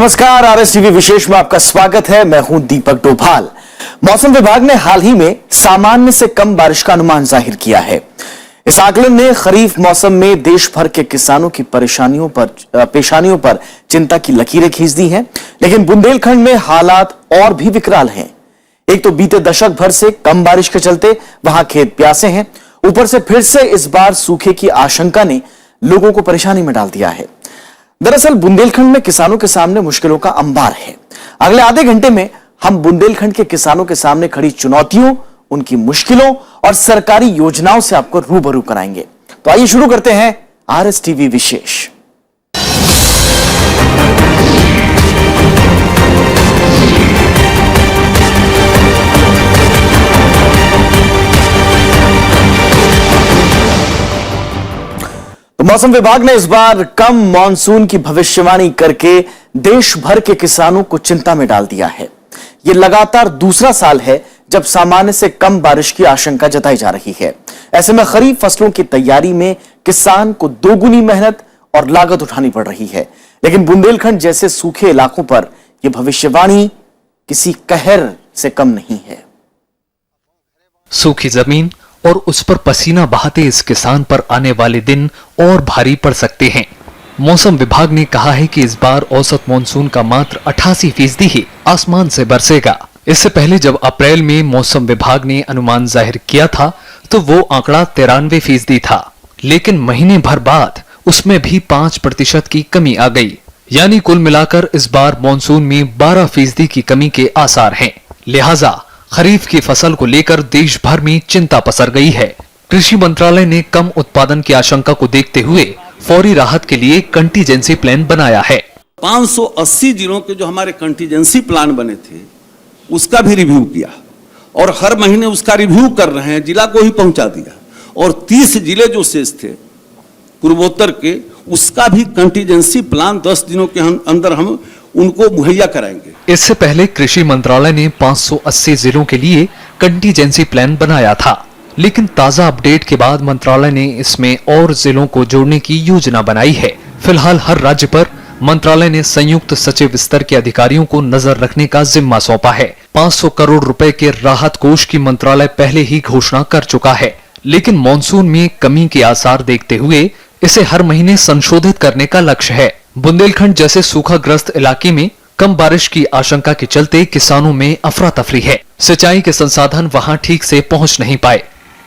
नमस्कार, आरएसटीवी विशेष में आपका स्वागत है। मैं हूं दीपक डोभाल। मौसम विभाग ने हाल ही में सामान्य से कम बारिश का अनुमान जाहिर किया है। इस आकलन ने खरीफ मौसम में देश भर के किसानों की पेशानियों पर चिंता की लकीरें खींच दी हैं, लेकिन बुंदेलखंड में हालात और भी विकराल हैं। एक तो बीते दशक भर से कम बारिश के चलते वहां खेत प्यासे हैं, ऊपर से फिर से इस बार सूखे की आशंका ने लोगों को परेशानी में डाल दिया है। दरअसल बुंदेलखंड में किसानों के सामने मुश्किलों का अंबार है। अगले आधे घंटे में हम बुंदेलखंड के किसानों के सामने खड़ी चुनौतियों, उनकी मुश्किलों और सरकारी योजनाओं से आपको रूबरू कराएंगे। तो आइए शुरू करते हैं आरएसटीवी विशेष। मौसम विभाग ने इस बार कम मॉनसून की भविष्यवाणी करके देश भर के किसानों को चिंता में डाल दिया है। यह लगातार दूसरा साल है जब सामान्य से कम बारिश की आशंका जताई जा रही है। ऐसे में खरीफ फसलों की तैयारी में किसान को दोगुनी मेहनत और लागत उठानी पड़ रही है। लेकिन बुंदेलखंड जैसे सूखे इलाकों पर यह भविष्यवाणी किसी कहर से कम नहीं है। सूखी जमीन और उस पर पसीना बहाते इस किसान पर आने वाले दिन और भारी पड़ सकते हैं। मौसम विभाग ने कहा है कि इस बार औसत मानसून का मात्र 88% ही आसमान से बरसेगा। इससे पहले जब अप्रैल में मौसम विभाग ने अनुमान जाहिर किया था तो वो आंकड़ा 93% था, लेकिन महीने भर बाद उसमें भी 5% की कमी आ गई। यानी कुल मिलाकर इस बार मानसून में 12% की कमी के आसार हैं। लिहाजा खरीफ की फसल को लेकर देश भर में चिंता पसर गई है। कृषि मंत्रालय ने कम उत्पादन की आशंका को देखते हुए फौरी राहत के लिए कंटीजेंसी प्लान बनाया है। 580 जिलों के जो हमारे कंटीजेंसी प्लान बने थे उसका भी रिव्यू किया और हर महीने उसका रिव्यू कर रहे हैं, जिला को ही पहुंचा दिया। और 30 जिले जो शेष थे पूर्वोत्तर के, उसका भी कंटीजेंसी प्लान 10 दिनों के अंदर हम उनको मुहैया कराएंगे। इससे पहले कृषि मंत्रालय ने 580 जिलों के लिए कंटीजेंसी प्लान बनाया था, लेकिन ताजा अपडेट के बाद मंत्रालय ने इसमें और जिलों को जोड़ने की योजना बनाई है। फिलहाल हर राज्य पर मंत्रालय ने संयुक्त सचिव स्तर के अधिकारियों को नजर रखने का जिम्मा सौंपा है। 500 करोड़ रुपए के राहत कोष की मंत्रालय पहले ही घोषणा कर चुका है, लेकिन मानसून में कमी के आसार देखते हुए इसे हर महीने संशोधित करने का लक्ष्य है। बुंदेलखंड जैसे सूखाग्रस्त इलाके में कम बारिश की आशंका के चलते किसानों में अफरा तफरी है। सिंचाई के संसाधन वहां ठीक से पहुंच नहीं पाए,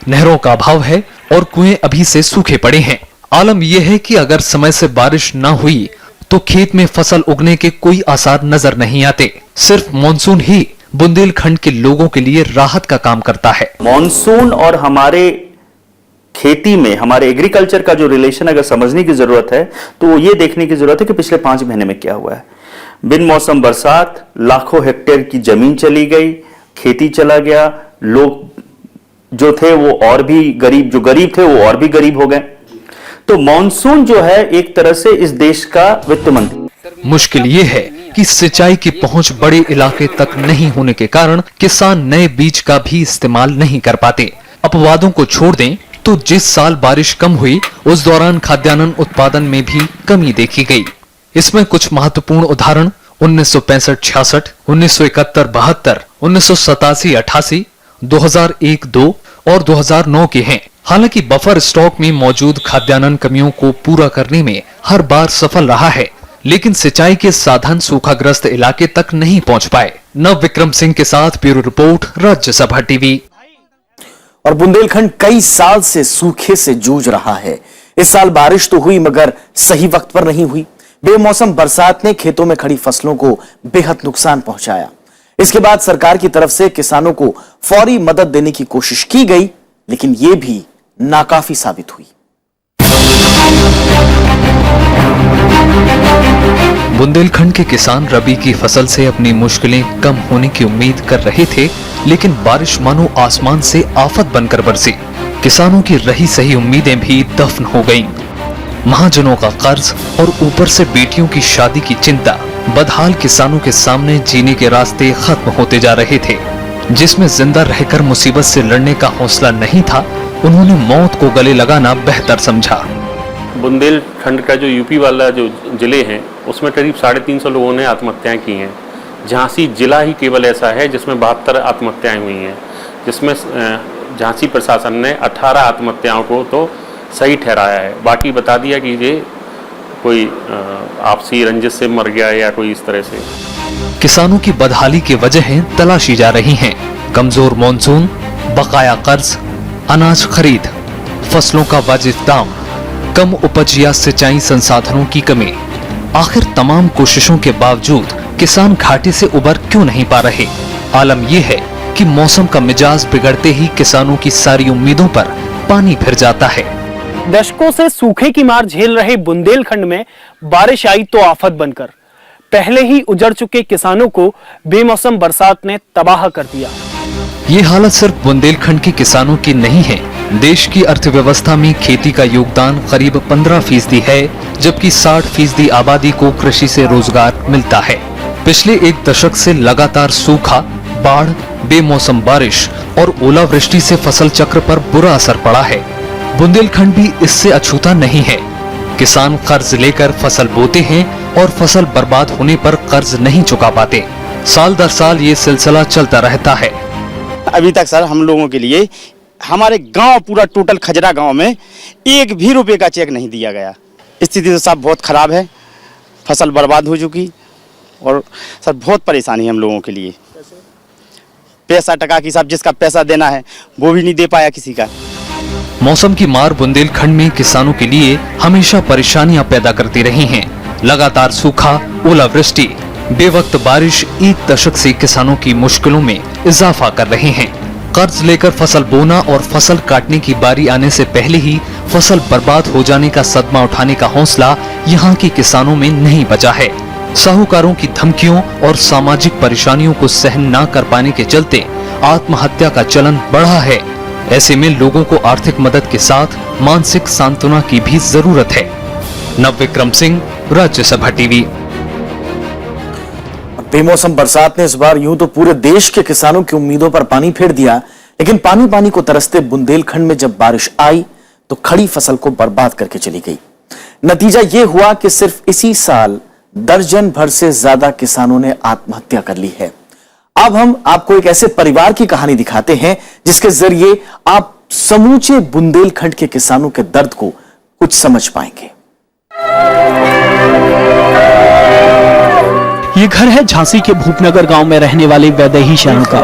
नहरों का अभाव है और कुएं अभी से सूखे पड़े हैं। आलम यह है कि अगर समय से बारिश न हुई तो खेत में फसल उगने के कोई आसार नजर नहीं आते। सिर्फ मानसून ही बुंदेलखंड के लोगों के लिए राहत का काम करता है। मानसून और हमारे खेती में, हमारे एग्रीकल्चर का जो रिलेशन अगर समझने की जरूरत है तो ये देखने की जरूरत है कि पिछले 5 महीने में क्या हुआ है। बिन मौसम बरसात लाखों हेक्टेयर की जमीन चली गई, खेती चला गया, लोग जो थे वो और भी गरीब, जो गरीब थे वो और भी गरीब हो गए। तो मानसून जो है एक तरह से इस देश का वित्त मंत्री। मुश्किल ये है कि सिंचाई की पहुंच बड़े इलाके तक नहीं होने के कारण किसान नए बीज का भी इस्तेमाल नहीं कर पाते। अपवादों को छोड़ दें तो जिस साल बारिश कम हुई उस दौरान खाद्यान्न उत्पादन में भी कमी देखी गई। इसमें कुछ महत्वपूर्ण उदाहरण 1965-66, 1971-72, 1987-88, 2001-2 और 2009 के हैं। हालांकि बफर स्टॉक में मौजूद खाद्यान्न कमियों को पूरा करने में हर बार सफल रहा है, लेकिन सिंचाई के साधन सूखाग्रस्त इलाके तक नहीं पहुंच पाए। नव विक्रम सिंह के साथ ब्यूरो रिपोर्ट, राज्यसभा टीवी। और बुंदेलखंड कई साल से सूखे से जूझ रहा है। इस साल बारिश तो हुई मगर सही वक्त पर नहीं हुई। बेमौसम बरसात ने खेतों में खड़ी फसलों को बेहद नुकसान पहुंचाया। इसके बाद सरकार की तरफ से किसानों को फौरी मदद देने की कोशिश की गई, लेकिन यह भी नाकाफी साबित हुई। बुंदेलखंड के किसान रबी की फसल से अपनी मुश्किलें कम होने की उम्मीद कर रहे थे, लेकिन बारिश मानो आसमान से आफत बनकर बरसी। किसानों की रही सही उम्मीदें भी दफन हो गईं। महाजनों का कर्ज और ऊपर से बेटियों की शादी की चिंता, बदहाल किसानों के सामने जीने के रास्ते खत्म होते जा रहे थे। जिसमें जिंदा रहकर मुसीबत से लड़ने का हौसला नहीं था, उन्होंने मौत को गले लगाना बेहतर समझा। बुंदेलखंड का जो यूपी वाला जो जिले हैं उसमें करीब 350 लोगों ने आत्महत्याएं की हैं। झांसी जिला ही केवल ऐसा है जिसमें 72 आत्महत्याएं हुई हैं, जिसमें झांसी प्रशासन ने 18 आत्महत्याओं को तो सही ठहराया है, बाकी बता दिया कि ये कोई आपसी रंजिश से मर गया या कोई इस तरह से। किसानों की बदहाली की वजहें तलाशी जा रही हैं। कमजोर मॉनसून, बकाया कर्ज, अनाज खरीद, फसलों का वाजिब दाम, कम उपज या सिंचाई संसाधनों की कमी। आखिर तमाम कोशिशों के बावजूद किसान घाटे से उबर क्यों नहीं पा रहे? आलम यह है कि मौसम का मिजाज बिगड़ते ही किसानों की सारी उम्मीदों पर पानी फिर जाता है। दशकों से सूखे की मार झेल रहे बुंदेलखंड में बारिश आई तो आफत बनकर। पहले ही उजड़ चुके किसानों को बेमौसम बरसात ने तबाह कर दिया। ये हालत सिर्फ बुंदेलखंड के किसानों की नहीं है। देश की अर्थव्यवस्था में खेती का योगदान करीब 15% है, जबकि 60% आबादी को कृषि से रोजगार मिलता है। पिछले एक दशक से लगातार सूखा, बाढ़, बेमौसम बारिश और ओलावृष्टि से फसल चक्र पर बुरा असर पड़ा है। बुंदेलखंड भी इससे अछूता नहीं है। किसान कर्ज लेकर फसल बोते हैं और फसल बर्बाद होने पर कर्ज नहीं चुका पाते। साल दर साल ये सिलसिला चलता रहता है। अभी तक सर हम लोगों के लिए हमारे गांव पूरा टोटल खजरा गांव में एक भी रुपए का चेक नहीं दिया गया। स्थिति तो सब बहुत खराब है, फसल बर्बाद हो चुकी और सर बहुत परेशानी है हम लोगों के लिए। पैसा टका की सब जिसका पैसा देना है वो भी नहीं दे पाया किसी का। मौसम की मार बुंदेलखंड में किसानों के लिए हमेशा परेशानियां पैदा करती रही हैं। लगातार सूखा, ओलावृष्टि, बेवक्त बारिश एक दशक से किसानों की मुश्किलों में इजाफा कर रहे हैं। कर्ज लेकर फसल बोना और फसल काटने की बारी आने से पहले ही फसल बर्बाद हो जाने का सदमा उठाने का हौसला यहाँ के किसानों में नहीं बचा है। साहूकारों की धमकियों और सामाजिक परेशानियों को सहन न कर पाने के चलते आत्महत्या का चलन बढ़ा है। ऐसे में लोगों को आर्थिक मदद के साथ मानसिक सांत्वना की भी जरूरत है। नवविक्रम सिंह, राज्यसभा टीवी। बेमौसम बरसात ने इस बार यूं तो पूरे देश के किसानों की उम्मीदों पर पानी फेर दिया, लेकिन पानी पानी को तरसते बुंदेलखंड में जब बारिश आई तो खड़ी फसल को बर्बाद करके चली गई। नतीजा यह हुआ कि सिर्फ इसी साल दर्जन भर से ज्यादा किसानों ने आत्महत्या कर ली है। अब हम आपको एक ऐसे परिवार की कहानी दिखाते हैं जिसके जरिए आप समूचे बुंदेलखंड के किसानों के दर्द को कुछ समझ पाएंगे। ये घर है झांसी के भूपनगर गांव में रहने वाले वैदेही शरण का।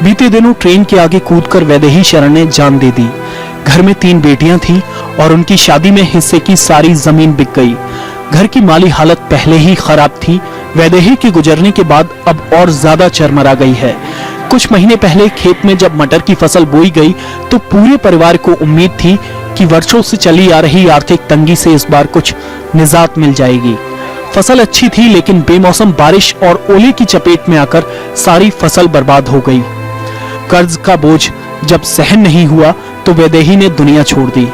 बीते दिनों ट्रेन के आगे कूदकर वैदेही शरण ने जान दे दी। घर में 3 बेटियां थीं और उनकी शादी में हिस्से की सारी जमीन बिक गई। घर की माली हालत पहले ही खराब थी, वैदेही के गुजरने के बाद अब और ज्यादा चरमरा गई है। कुछ महीने पहले खेत में जब मटर की फसल बोई गई तो पूरे परिवार को उम्मीद थी कि वर्षों से चली आ रही आर्थिक तंगी से इस बार कुछ निजात मिल जाएगी। फसल अच्छी थी, लेकिन बेमौसम बारिश और ओले की चपेट में आकर सारी फसल बर्बाद हो गई। कर्ज का बोझ जब सहन नहीं हुआ तो वैदेही ने दुनिया छोड़ दी।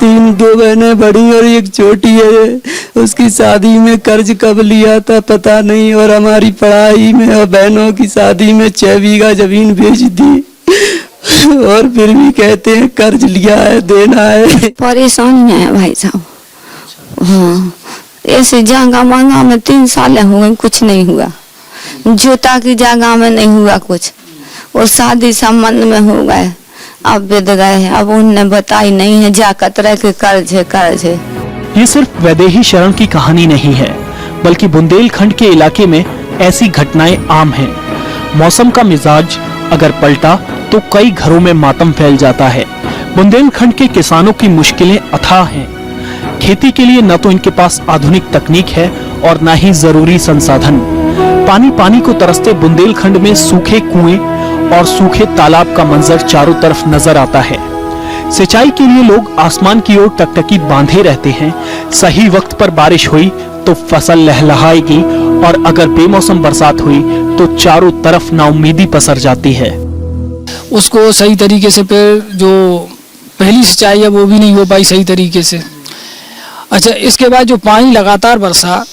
2 बहनें बड़ी और एक छोटी है। उसकी शादी में कर्ज कब लिया था पता नहीं, और हमारी पढ़ाई में और बहनों की शादी में 6 बीघा जमीन बेच दी और फिर भी कहते हैं कर्ज लिया है, देना है। परेशानियां है भाई साहब। हाँ, ऐसे जगह मांगा में 3 साल हो गए, कुछ नहीं हुआ। जोता की जगह में नहीं हुआ कुछ, और शादी संबंध में हो गए, अब बेद गए। अब उनने बताई नहीं है, जाकत रह के कर्ज है, कर्ज है। ये सिर्फ वैदेही शरण की कहानी नहीं है, बल्कि बुंदेलखंड के इलाके में ऐसी घटनाएं आम हैं। मौसम का मिजाज अगर पलटा तो कई घरों में मातम फैल जाता है। बुंदेलखंड के किसानों की मुश्किलें अथाह हैं। खेती के लिए न तो इनके पास आधुनिक तकनीक है और न ही जरूरी संसाधन। पानी पानी को तरसते बुंदेलखंड में सूखे कुएं और सूखे तालाब का मंजर चारों तरफ नजर आता है। सिंचाई के लिए लोग आसमान की ओर टकटकी बांधे रहते हैं। सही वक्त पर बारिश हुई तो फसल लहलहाएगी, और अगर बेमौसम बरसात हुई तो चारों तरफ नाउम्मीदी पसर जाती है। उसको सही तरीके से जो पहली सिंचाई है वो भी नहीं हो पाई सही तरीके से। अच्छा, इसके बाद जो पानी लगातार बरसा,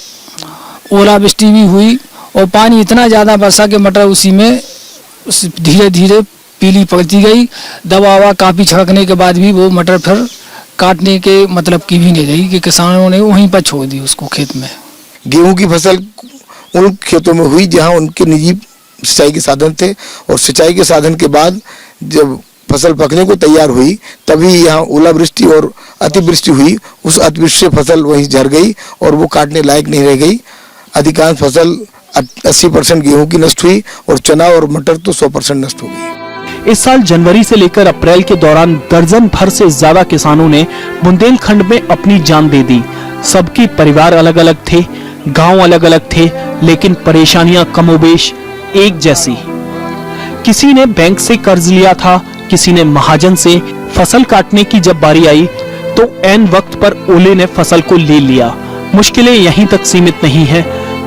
ओलावृष्टि भी हुई और पानी इतना ज़्यादा बरसा कि मटर उसी में धीरे धीरे पीली पड़ती गई। दवा ववा काफ़ी छिड़कने के बाद भी वो मटर फिर काटने के मतलब की भी नहीं रही कि किसानों ने वहीं पर छोड़ दी उसको खेत में। गेहूं की फसल उन खेतों में हुई जहां उनके निजी सिंचाई के साधन थे, और सिंचाई के साधन के बाद जब फसल पकने को तैयार हुई तभी यहाँ ओलावृष्टि और अतिवृष्टि हुई। उस अतिवृष्टि से फसल वहीं झड़ गई और वो काटने लायक नहीं रह गई। अधिकांश फसल 80% गेहूं की नष्ट हुई और चना और मटर तो 100% नष्ट हो गई। इस साल जनवरी से लेकर अप्रैल के दौरान दर्जन भर से ज्यादा किसानों ने बुंदेलखंड में अपनी जान दे दी। सबके परिवार अलग अलग थे, गांव अलग अलग थे, लेकिन परेशानियां कमोबेश एक जैसी। किसी ने बैंक से कर्ज लिया था, किसी ने महाजन से। फसल काटने की जब बारी आई तो ऐन वक्त पर ओले ने फसल को ले लिया। मुश्किलें यहीं तक सीमित नहीं है।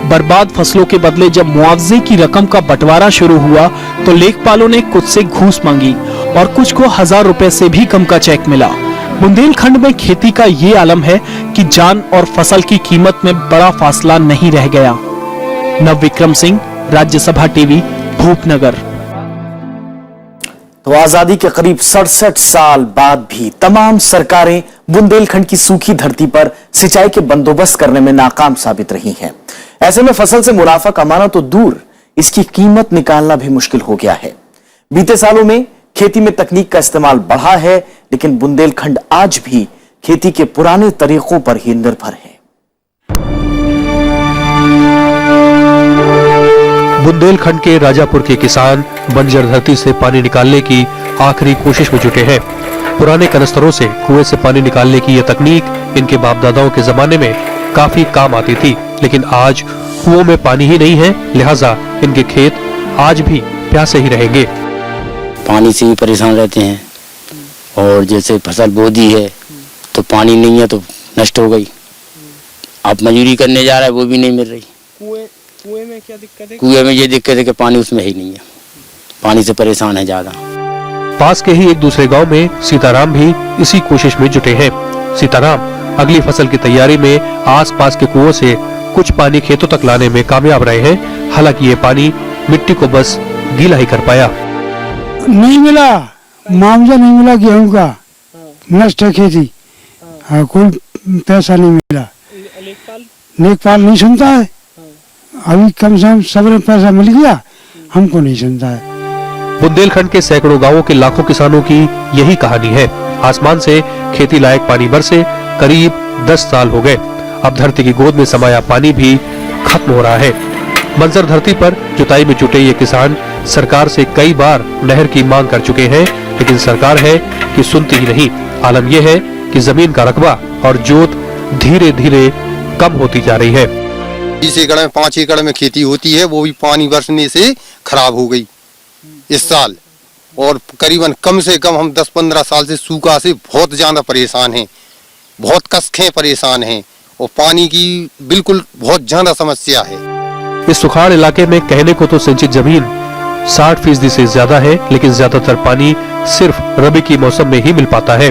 बर्बाद फसलों के बदले जब मुआवजे की रकम का बंटवारा शुरू हुआ तो लेखपालों ने कुछ से घूस मांगी और कुछ को 1000 रुपए से भी कम का चेक मिला। बुंदेलखंड में खेती का ये आलम है कि जान और फसल की कीमत में बड़ा फासला नहीं रह गया। नवविक्रम सिंह, राज्यसभा टीवी, भूपनगर। तो आजादी के करीब 67 साल बाद भी तमाम सरकारें बुंदेलखंड की सूखी धरती पर सिंचाई के बंदोबस्त करने में नाकाम साबित रही हैं। ऐसे में फसल से मुनाफा कमाना तो दूर, इसकी कीमत निकालना भी मुश्किल हो गया है। बीते सालों में खेती में तकनीक का इस्तेमाल बढ़ा है, लेकिन बुंदेलखंड आज भी खेती के पुराने तरीकों पर ही निर्भर है। बुंदेलखंड के राजापुर के किसान बंजर धरती से पानी निकालने की आखिरी कोशिश में जुटे हैं। पुराने कनस्तरों से कुएं से पानी निकालने की यह तकनीक इनके बाप दादाओं के जमाने में काफी काम आती थी, लेकिन आज कुओं में पानी ही नहीं है, लिहाजा इनके खेत आज भी प्यासे ही रहेंगे। पानी से ही परेशान रहते हैं, और जैसे फसल बो दी है तो पानी नहीं है तो नष्ट हो गई। आप मजदूरी करने जा रहे हैं वो भी नहीं मिल रही। कुएं में क्या दिक्कत है? कुएं में ये दिक्कत है कि पानी उसमें ही नहीं है, पानी से परेशान है ज्यादा। पास के ही एक दूसरे गांव में सीताराम भी इसी कोशिश में जुटे हैं। सीताराम अगली फसल की तैयारी में आसपास के कुओं से कुछ पानी खेतों तक लाने में कामयाब रहे हैं। हालांकि ये पानी मिट्टी को बस गीला ही कर पाया। नहीं मिला, मुआवजा नहीं मिला गेहूं का, नष्ट है खेती, कोई पैसा नहीं मिला। लेखपाल नहीं सुनता है। अभी कम से कम सबने पैसा मिल गया, हमको नहीं सुनता है। बुंदेलखंड के सैकड़ों गांवों के लाखों किसानों की यही कहानी है। आसमान से खेती लायक पानी बरसे करीब 10 साल हो गए। अब धरती की गोद में समाया पानी भी खत्म हो रहा है। बंजर धरती पर जुताई में जुटे ये किसान सरकार से कई बार नहर की मांग कर चुके हैं, लेकिन सरकार है कि सुनती ही नहीं। आलम यह है कि जमीन का रकबा और जोत धीरे धीरे कम होती जा रही है। 20 एकड़ में 5 एकड़ में खेती होती है, वो भी पानी बरसने से खराब हो गई इस साल। और करीबन कम से कम हम 10-15 साल से सूखा से बहुत ज्यादा परेशान हैं, बहुत कसखें परेशान हैं, और पानी की बिल्कुल बहुत ज्यादा समस्या है। इस सुखाड़ इलाके में कहने को तो सिंचित जमीन 60% से ज्यादा है, लेकिन ज्यादातर पानी सिर्फ रबी की मौसम में ही मिल पाता है।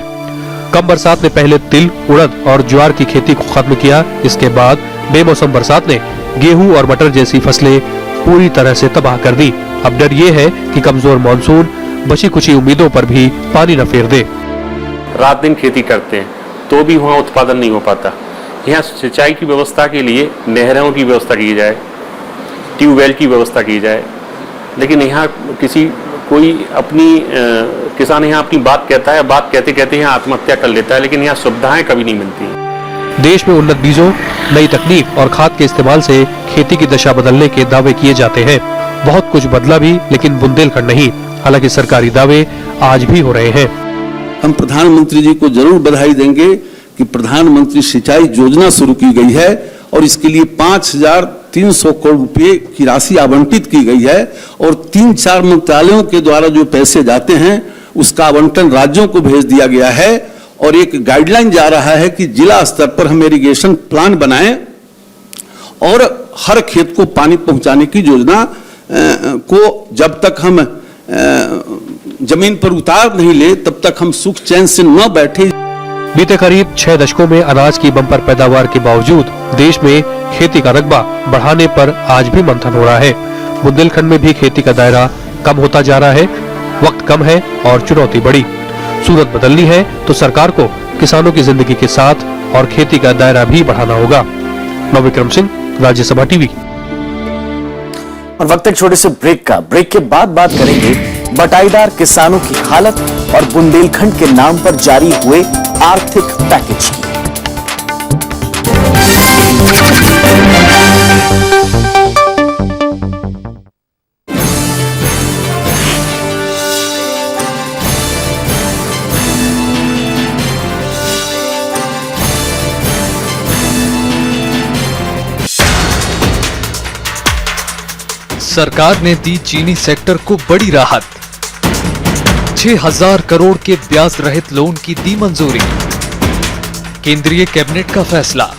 कम बरसात ने पहले तिल, उड़द और ज्वार की खेती को खत्म किया। इसके बाद बेमौसम बरसात ने गेहूं और मटर जैसी फसलें पूरी तरह से तबाह कर दी। अब डर ये है कि कमजोर मानसून बची कुछ उम्मीदों पर भी पानी न फेर दे। रात दिन खेती करते हैं तो भी वहाँ उत्पादन नहीं हो पाता। यहाँ सिंचाई की व्यवस्था के लिए नहरों की व्यवस्था की जाए, ट्यूबवेल की व्यवस्था की जाए, लेकिन यहाँ कोई अपनी किसान यहाँ अपनी बात कहता है, बात कहते कहते यहाँ आत्महत्या कर लेता है, लेकिन यहाँ सुविधाएं कभी नहीं मिलती। देश में उन्नत बीजों, नई तकनीक और खाद के इस्तेमाल से खेती की दशा बदलने के दावे किए जाते हैं। बहुत कुछ बदला भी, लेकिन बुंदेलखंड नहीं। हालांकि सरकारी दावे आज भी हो रहे हैं। हम प्रधानमंत्री जी को जरूर बधाई देंगे कि प्रधानमंत्री सिंचाई योजना शुरू की गई है और इसके लिए 5300 करोड़ रुपए की राशि आवंटित की गई है, और 3-4 मंत्रालयों के द्वारा जो पैसे जाते हैं उसका आवंटन राज्यों को भेज दिया गया है। और एक गाइडलाइन जा रहा है कि जिला स्तर पर हम इरिगेशन प्लान बनाएं और हर खेत को पानी पहुंचाने की योजना को जब तक हम जमीन पर उतार नहीं ले तब तक हम सुख चैन से न बैठे। बीते करीब 6 दशकों में अनाज की बम्पर पैदावार के बावजूद देश में खेती का रकबा बढ़ाने पर आज भी मंथन हो रहा है। बुंदेलखंड में भी खेती का दायरा कम होता जा रहा है। वक्त कम है और चुनौती बड़ी। सूरत बदलनी है तो सरकार को किसानों की जिंदगी के साथ और खेती का दायरा भी बढ़ाना होगा। नवविक्रम सिंह, राज्यसभा टीवी। और वक्त एक छोटे से ब्रेक का। ब्रेक के बाद बात करेंगे बटाईदार किसानों की हालत और बुंदेलखंड के नाम पर जारी हुए आर्थिक पैकेज की। सरकार ने दी चीनी सेक्टर को बड़ी राहत। 6,000 करोड़ के ब्याज रहित लोन की दी मंजूरी। केंद्रीय कैबिनेट का फैसला।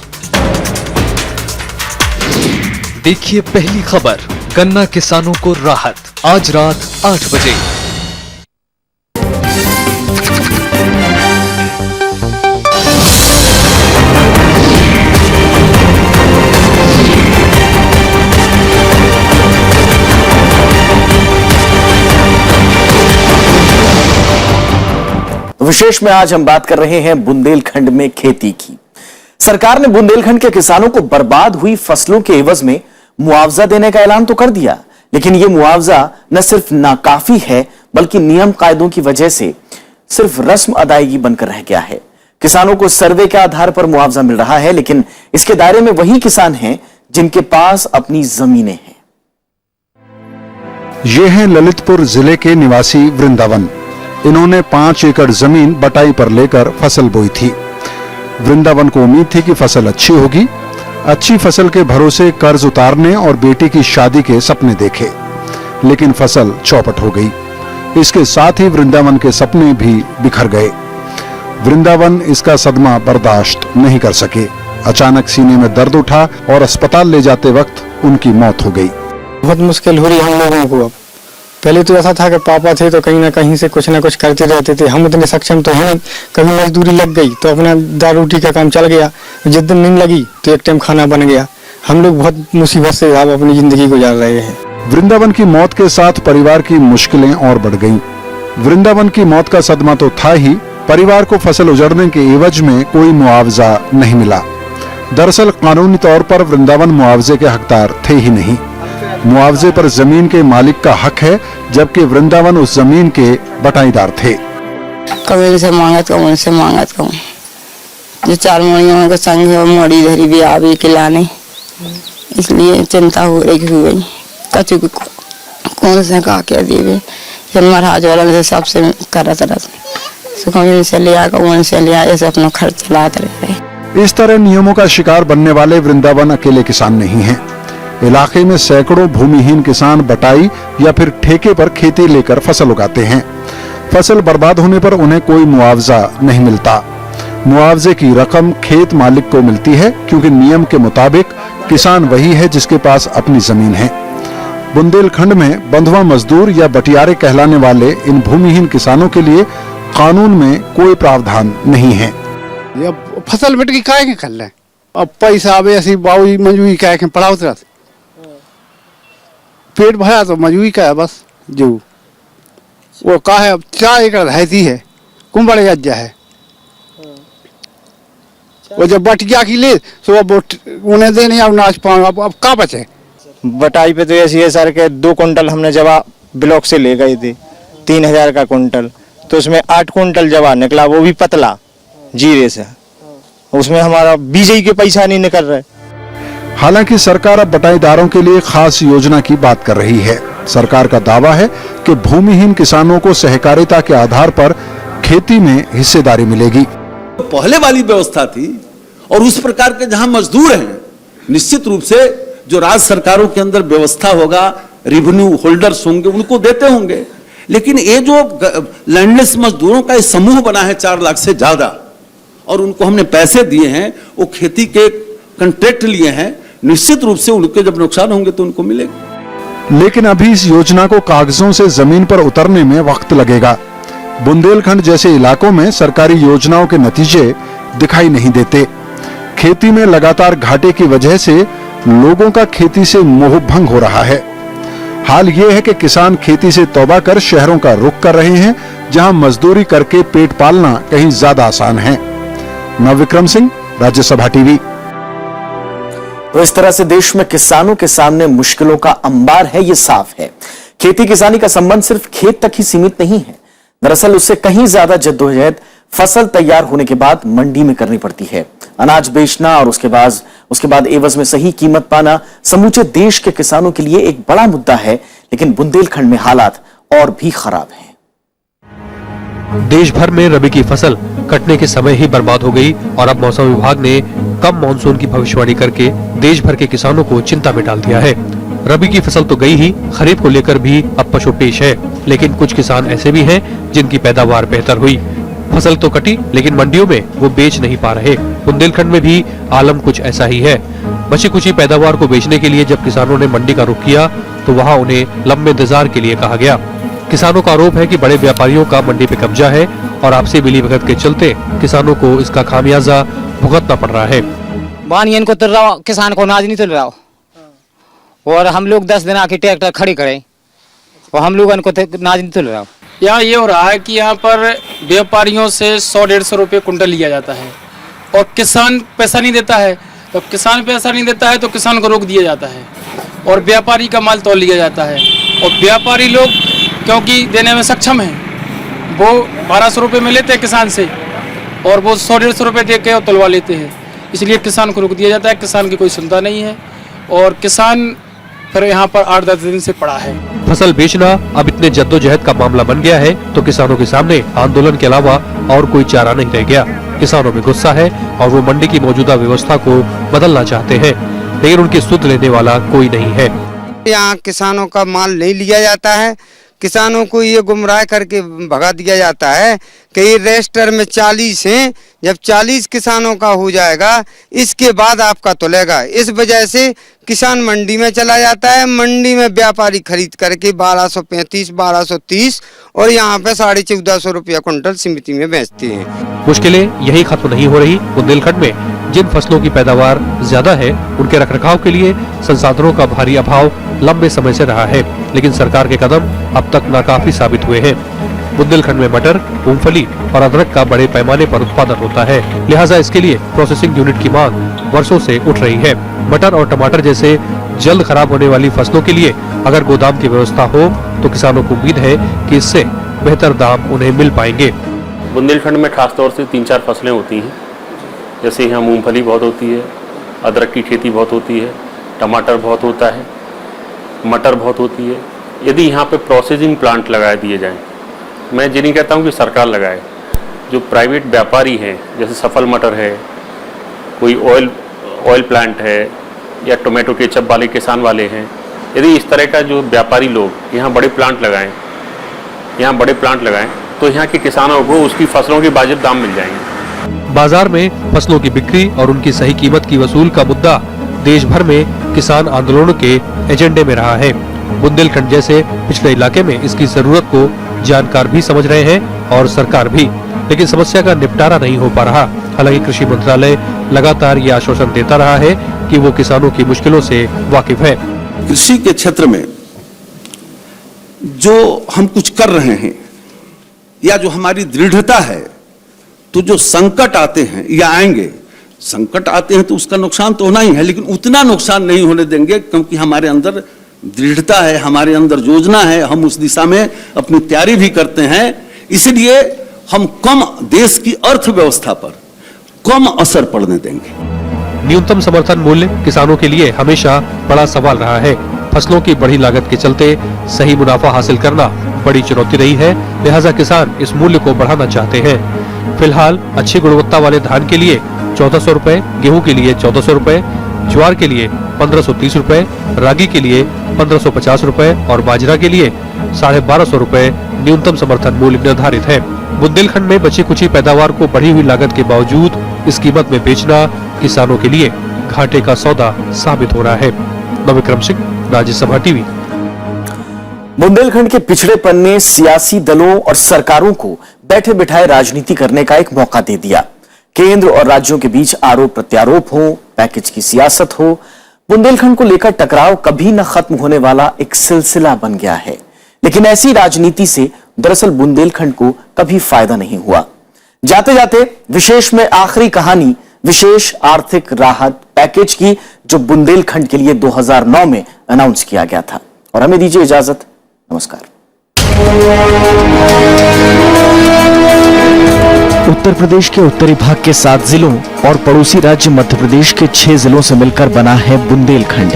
देखिए पहली खबर, गन्ना किसानों को राहत, आज रात 8 बजे। विशेष में आज हम बात कर रहे हैं बुंदेलखंड में खेती की। सरकार ने बुंदेलखंड के किसानों को बर्बाद हुई फसलों के एवज में मुआवजा देने का ऐलान तो कर दिया, लेकिन यह मुआवजा न सिर्फ नाकाफी है बल्कि नियम कायदों की वजह से सिर्फ रस्म अदायगी बनकर रह गया है। किसानों को सर्वे के आधार पर मुआवजा मिल रहा है, लेकिन इसके दायरे में वही किसान हैं जिनके पास अपनी जमीनें हैं। ये है ललितपुर जिले के निवासी वृंदावन। इन्होंने 5 एकड़ जमीन बटाई पर लेकर फसल बोई थी। वृंदावन को उम्मीद थी कि फसल अच्छी होगी। अच्छी फसल के भरोसे कर्ज उतारने और बेटी की शादी के सपने देखे, लेकिन फसल चौपट हो गई। इसके साथ ही वृंदावन के सपने भी बिखर गए। वृंदावन इसका सदमा बर्दाश्त नहीं कर सके। अचानक सीने में दर्द उठा और अस्पताल ले जाते वक्त उनकी मौत हो गई। बहुत मुश्किल हो रही है हम लोगों को। अब पहले तो ऐसा था कि पापा थे तो कहीं ना कहीं से कुछ ना कुछ करते रहते थे। हम उतने सक्षम तो हैं, कभी मजदूरी लग गई तो अपना दाल रोटी का काम चल गया, जिस दिन नहीं लगी तो एक टाइम खाना बन गया। हम लोग बहुत मुसीबत से अब अपनी जिंदगी गुजार रहे हैं। वृंदावन की मौत के साथ परिवार की मुश्किलें और बढ़ गईं। वृंदावन की मौत का सदमा तो था ही, परिवार को फसल उजड़ने के एवज में कोई मुआवजा नहीं मिला। दरअसल कानूनी तौर पर वृंदावन मुआवजे के हकदार थे ही नहीं। मुआवजे पर जमीन के मालिक का हक है, जबकि वृंदावन उस जमीन के बटाईदार थे। कभी से मांगत कहूँ जो 4 मणियों का संग है मोड़ी धरी भी आवे खिलाने, इसलिए चिंता हो रही हुई। कचू कौन से का क्या देवे महाराज वाला से सबसे करत रहते से लिया कौन से लिया, ऐसे अपना खर्च चलाते रहे। इस तरह नियमों का शिकार बनने वाले वृंदावन अकेले किसान नहीं हैं। इलाके में सैकड़ों भूमिहीन किसान बटाई या फिर ठेके पर खेती लेकर फसल उगाते हैं। फसल बर्बाद होने पर उन्हें कोई मुआवजा नहीं मिलता। मुआवजे की रकम खेत मालिक को मिलती है, क्योंकि नियम के मुताबिक किसान वही है जिसके पास अपनी जमीन है। बुंदेलखंड में बंधुआ मजदूर या बटियारे कहलाने वाले इन भूमिहीन किसानों के लिए कानून में कोई प्रावधान नहीं है। फसल मिट की काय के कर ले, अब पैसा आवे ऐसी बाबू मजूरी काय के पढ़ाओ तरह पेट भरा तो मजूरी का है बस। जो वो का है 4 एकड़ रहती है, कुंबड़े अज्जा है। वो जब बटिया की ले तो अब उन्हें देने अब नाच पाऊंगा, अब का बचे। बटाई पे तो ऐसी है सर के 2 कुंटल हमने जवा ब्लॉक से ले गए थे, 3000 का कुंटल, तो उसमें 8 कुंटल जवा निकला, वो भी पतला जीरे से। उसमें हमारा बीजे के पैसा नहीं निकल रहे। हालांकि सरकार अब बटाईदारों के लिए खास योजना की बात कर रही है। सरकार का दावा है कि भूमिहीन किसानों को सहकारिता के आधार पर खेती में हिस्सेदारी मिलेगी। पहले वाली व्यवस्था थी और उस प्रकार के जहां मजदूर हैं, निश्चित रूप से जो राज्य सरकारों के अंदर व्यवस्था होगा, रेवेन्यू होल्डर्स होंगे, उनको देते होंगे। लेकिन ये जो लैंडलेस मजदूरों का समूह बना है 4 लाख से ज्यादा, और उनको हमने पैसे दिए हैं, वो खेती के कंट्रैक्ट लिए हैं, निश्चित रूप से उनके जब नुकसान होंगे तो उनको मिलेगा। लेकिन अभी इस योजना को कागजों से जमीन पर उतरने में वक्त लगेगा। बुंदेलखंड जैसे इलाकों में सरकारी योजनाओं के नतीजे दिखाई नहीं देते। खेती में लगातार घाटे की वजह से लोगों का खेती से मोह भंग हो रहा है। हाल ये है कि किसान खेती से तौबा कर शहरों का रुख कर रहे हैं, जहां मजदूरी करके पेट पालना कहीं ज्यादा आसान है। नवविक्रम सिंह, राज्यसभा टीवी। तो इस तरह से देश में किसानों के सामने मुश्किलों का अंबार है, ये साफ है। खेती किसानी का संबंध सिर्फ खेत तक ही सीमित नहीं है। दरअसल उससे कहीं ज्यादा जद्दोजहद फसल तैयार होने के बाद मंडी में करनी पड़ती है। अनाज बेचना और उसके बाद एवज में सही कीमत पाना समूचे देश के किसानों के लिए एक बड़ा मुद्दा है, लेकिन बुंदेलखंड में हालात और भी खराब हैं। देश भर में रबी की फसल कटने के समय ही बर्बाद हो गई और अब मौसम विभाग ने कम मानसून की भविष्यवाणी करके देश भर के किसानों को चिंता में डाल दिया है। रबी की फसल तो गई ही, खरीफ को लेकर भी अब पशुपेश है, लेकिन कुछ किसान ऐसे भी हैं जिनकी पैदावार बेहतर हुई। फसल तो कटी, लेकिन मंडियों में वो बेच नहीं पा रहे। बुंदेलखंड में भी आलम कुछ ऐसा ही है। बची कुची पैदावार को बेचने के लिए जब किसानों ने मंडी का रुख किया तो वहाँ उन्हें लंबे इंतजार के लिए कहा गया। किसानों का आरोप है कि बड़े व्यापारियों का मंडी पे कब्जा है और आपसी मिलीभगत के चलते किसानों को इसका खामियाजा भुगतना पड़ रहा है। बानियन को तुल रहा, किसान को अनाज नहीं तुल रहा, और हम लोग 10 दिन आके ट्रैक्टर खड़ी करें और हम लोगों को अनाज नहीं तुल रहा। यहाँ ये हो रहा है कि यहाँ पर व्यापारियों से 100-150 रुपये कुंटल लिया जाता है और किसान पैसा नहीं देता है। तो किसान पैसा नहीं देता है तो किसान को रोक दिया जाता है और व्यापारी का माल तोल लिया जाता है। और व्यापारी लोग क्योंकि देने में सक्षम हैं, वो 1200 रुपये में लेते हैं किसान से और वो 100-150 रुपये दे के तुलवा लेते हैं। इसलिए किसान को रोक दिया जाता है। किसान की कोई सुनता नहीं है और किसान फिर यहाँ पर 8-10 दिन से पड़ा है। फसल बेचना अब इतने जद्दोजहद का मामला बन गया है तो किसानों के सामने आंदोलन के अलावा और कोई चारा नहीं रह गया। किसानों में गुस्सा है और वो मंडी की मौजूदा व्यवस्था को बदलना चाहते हैं, लेकिन उनकी सुध लेने वाला कोई नहीं है। यहाँ किसानों का माल नहीं लिया जाता है, किसानों को ये गुमराह करके भगा दिया जाता है कि ये रजिस्टर में 40 हैं, जब 40 किसानों का हो जाएगा इसके बाद आपका तुलेगा। इस वजह से किसान मंडी में चला जाता है, मंडी में व्यापारी खरीद करके 1235, 1230 और यहाँ पे 1450 रुपया कुंटल समिति में बेचते हैं। मुश्किलें यही खत्म नहीं हो रही। बुंदेलखंड में जिन फसलों की पैदावार ज्यादा है उनके रखरखाव के लिए संसाधनों का भारी अभाव लंबे समय से रहा है, लेकिन सरकार के कदम अब तक नाकाफी साबित हुए हैं। बुंदेलखंड में मटर, मूंगफली और अदरक का बड़े पैमाने पर उत्पादन होता है, लिहाजा इसके लिए प्रोसेसिंग यूनिट की मांग वर्षों से उठ रही है। मटर और टमाटर जैसे जल्द खराब होने वाली फसलों के लिए अगर गोदाम की व्यवस्था हो तो किसानों को उम्मीद है कि इससे बेहतर दाम उन्हें मिल पाएंगे। बुंदेलखंड में खासतौर से 3-4 फसलें होती हैं, जैसे यहाँ मूंगफली बहुत होती है, अदरक की खेती बहुत होती है, टमाटर बहुत होता है, मटर बहुत होती है। यदि यहाँ पे प्रोसेसिंग प्लांट लगा दिए जाएं, मैं ये नहीं कहता हूँ कि सरकार लगाए, जो प्राइवेट व्यापारी हैं जैसे सफल मटर है, कोई ऑयल प्लांट है या टोमेटो केचप वाले किसान वाले हैं, यदि इस तरह का जो व्यापारी लोग यहाँ बड़े प्लांट लगाएं तो यहाँ के किसानों को उसकी फसलों के वाजिब दाम मिल जाएंगे। बाजार में फसलों की बिक्री और उनकी सही कीमत की वसूल का मुद्दा देश भर में किसान आंदोलनों के एजेंडे में रहा है। बुंदेलखंड जैसे पिछड़े इलाके में इसकी जरूरत को जानकार भी समझ रहे हैं और सरकार भी, लेकिन समस्या का निपटारा नहीं हो पा रहा। हालांकि कृषि मंत्रालय लगातार ये आश्वासन देता रहा है कि वो किसानों की मुश्किलों से वाकिफ है। कृषि के क्षेत्र में जो हम कुछ कर रहे हैं या जो हमारी दृढ़ता है, तो जो संकट आते हैं या आएंगे, संकट आते हैं तो उसका नुकसान तो होना ही है, लेकिन उतना नुकसान नहीं होने देंगे क्योंकि हमारे अंदर दृढ़ता है, हमारे अंदर योजना है, हम उस दिशा में अपनी तैयारी भी करते हैं। इसलिए हम कम देश की अर्थव्यवस्था पर कम असर पड़ने देंगे। न्यूनतम समर्थन मूल्य किसानों के लिए हमेशा बड़ा सवाल रहा है। फसलों की बढ़ी लागत के चलते सही मुनाफा हासिल करना बड़ी चुनौती रही है, लिहाजा किसान इस मूल्य को बढ़ाना चाहते हैं। फिलहाल अच्छी गुणवत्ता वाले धान के लिए 1400 रुपए, गेहूं के लिए 1400 रुपए, ज्वार के लिए 1530 रुपए, रागी के लिए 1550 रुपए और बाजरा के लिए 1250 रुपए न्यूनतम समर्थन मूल्य निर्धारित है। बुंदेलखंड में बची कुची पैदावार को बढ़ी हुई लागत के बावजूद इस कीमत में बेचना किसानों के लिए घाटे का सौदा साबित हो रहा है। नवविक्रम सिंह, राज्यसभा टीवी। बुंदेलखंड के पिछड़ेपन ने सियासी दलों और सरकारों को बैठे बिठाए राजनीति करने का एक मौका दे दिया। केंद्र और राज्यों के बीच आरोप प्रत्यारोप हो, पैकेज की सियासत हो, बुंदेलखंड को लेकर टकराव कभी न खत्म होने वाला एक सिलसिला बन गया है, लेकिन ऐसी राजनीति से दरअसल बुंदेलखंड को कभी फायदा नहीं हुआ। जाते जाते विशेष में आखिरी कहानी विशेष आर्थिक राहत पैकेज की, जो बुंदेलखंड के लिए 2009 में अनाउंस किया गया था। और हमें दीजिए इजाजत, नमस्कार। उत्तर प्रदेश के उत्तरी भाग के 7 जिलों और पड़ोसी राज्य मध्य प्रदेश के 6 जिलों से मिलकर बना है बुंदेलखंड।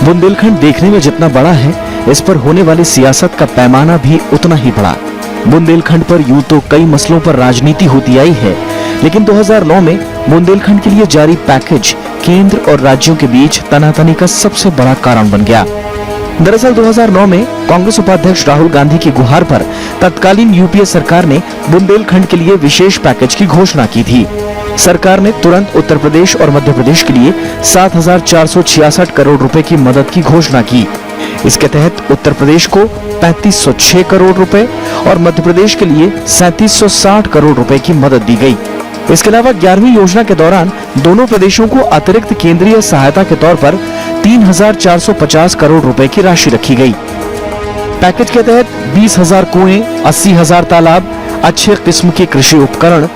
बुंदेलखंड देखने में जितना बड़ा है, इस पर होने वाली सियासत का पैमाना भी उतना ही बड़ा। बुंदेलखंड पर यूं तो कई मसलों पर राजनीति होती आई है, लेकिन 2009 में बुंदेलखंड के लिए जारी पैकेज केंद्र और राज्यों के बीच तनातनी का सबसे बड़ा कारण बन गया। दरअसल 2009 में कांग्रेस उपाध्यक्ष राहुल गांधी की गुहार पर तत्कालीन यूपीए सरकार ने बुंदेलखंड के लिए विशेष पैकेज की घोषणा की थी। सरकार ने तुरंत उत्तर प्रदेश और मध्य प्रदेश के लिए 7,466 करोड़ रुपए की मदद की घोषणा की। इसके तहत उत्तर प्रदेश को 3,506 करोड़ रुपए और मध्य प्रदेश के लिए 3,760 करोड़ रुपए की मदद दी गई। इसके अलावा 11वीं योजना के दौरान दोनों प्रदेशों को अतिरिक्त केंद्रीय सहायता के तौर पर 3,450 करोड़ रुपए की राशि रखी गई। पैकेज के तहत 20,000 कुएं, 80,000 तालाब, अच्छे किस्म के कृषि उपकरण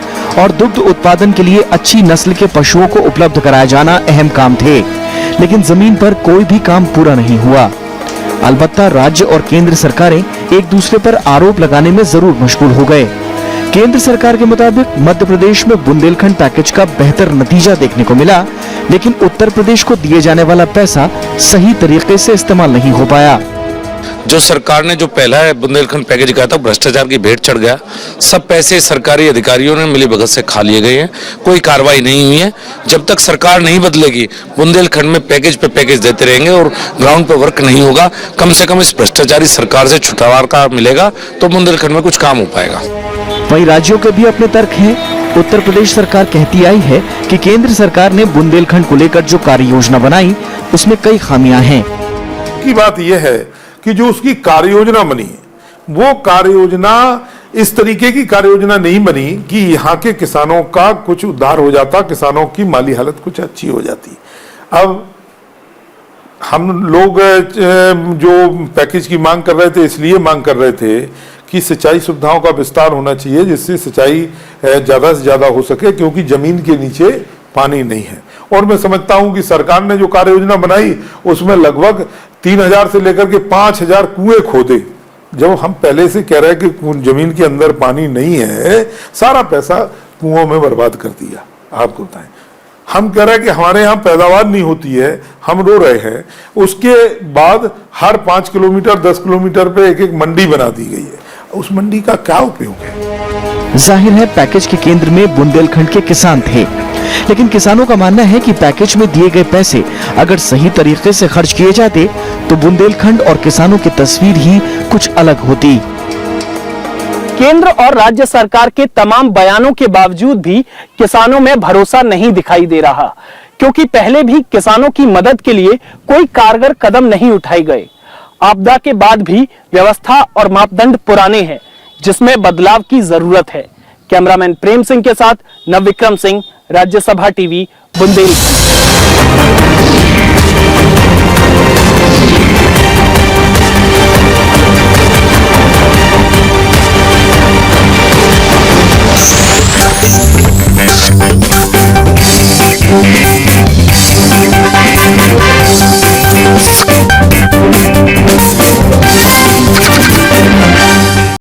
और दुग्ध उत्पादन के लिए अच्छी नस्ल के पशुओं को उपलब्ध कराया जाना अहम काम थे, लेकिन जमीन पर कोई भी काम पूरा नहीं हुआ। अलबत्ता राज्य और केंद्र सरकारें एक दूसरे पर आरोप लगाने में जरूर मशगूल हो गए। केंद्र सरकार के मुताबिक मध्य प्रदेश में बुंदेलखंड पैकेज का बेहतर नतीजा देखने को मिला, लेकिन उत्तर प्रदेश को दिए जाने वाला पैसा सही तरीके से इस्तेमाल नहीं हो पाया। जो सरकार ने जो पहला बुंदेलखंड पैकेज कहा था, भ्रष्टाचार की भेंट चढ़ गया। सब पैसे सरकारी अधिकारियों ने मिलीभगत से खा लिए गए हैं, कोई कार्रवाई नहीं हुई है। जब तक सरकार नहीं बदलेगी, बुंदेलखंड में पैकेज पे पैकेज देते रहेंगे और ग्राउंड पे वर्क नहीं होगा। कम से कम इस भ्रष्टाचारी सरकार से छुटकारा मिलेगा तो बुंदेलखंड में कुछ काम हो पाएगा। वहीं राज्यों के भी अपने तर्क हैं। उत्तर प्रदेश सरकार कहती आई है कि केंद्र सरकार ने बुंदेलखंड को लेकर जो कार्य योजना बनाई, उसमें कई खामियां हैं। की बात यह है कि जो उसकी कार्य योजना बनी, वो कार्य योजना इस तरीके की कार्य योजना नहीं बनी कि यहाँ के किसानों का कुछ उद्धार हो जाता, किसानों की माली हालत कुछ अच्छी हो जाती। अब हम लोग जो पैकेज की मांग कर रहे थे, इसलिए मांग कर रहे थे कि सिंचाई सुविधाओं का विस्तार होना चाहिए, जिससे सिंचाई ज्यादा से ज्यादा हो सके, क्योंकि जमीन के नीचे पानी नहीं है। और मैं समझता हूं कि सरकार ने जो कार्य योजना बनाई, उसमें लगभग 3,000 से लेकर के 5,000 कुएं खोदे। जब हम पहले से कह रहे हैं कि जमीन के अंदर पानी नहीं है, सारा पैसा कुओं में बर्बाद कर दिया। आपको बताएं, हम कह रहे हैं कि हमारे यहाँ पैदावार नहीं होती है, हम रो रहे हैं। उसके बाद हर 5 किलोमीटर 10 किलोमीटर पे एक मंडी बना दी गई है। उस मंडी का क्या उपयोग है? जाहिर है पैकेज के केंद्र में बुंदेलखंड के किसान थे, लेकिन किसानों का मानना है कि पैकेज में दिए गए पैसे अगर सही तरीके से खर्च किए जाते तो बुंदेलखंड और किसानों की तस्वीर ही कुछ अलग होती। केंद्र और राज्य सरकार के तमाम बयानों के बावजूद भी किसानों में भरोसा नहीं दिखाई दे रहा, क्योंकि पहले भी किसानों की मदद के लिए कोई कारगर कदम नहीं उठाए गए। आपदा के बाद भी व्यवस्था और मापदंड पुराने हैं, जिसमें बदलाव की जरूरत है। कैमरामैन प्रेम सिंह के साथ नवविक्रम सिंह, राज्यसभा टीवी, बुंदेलखंड।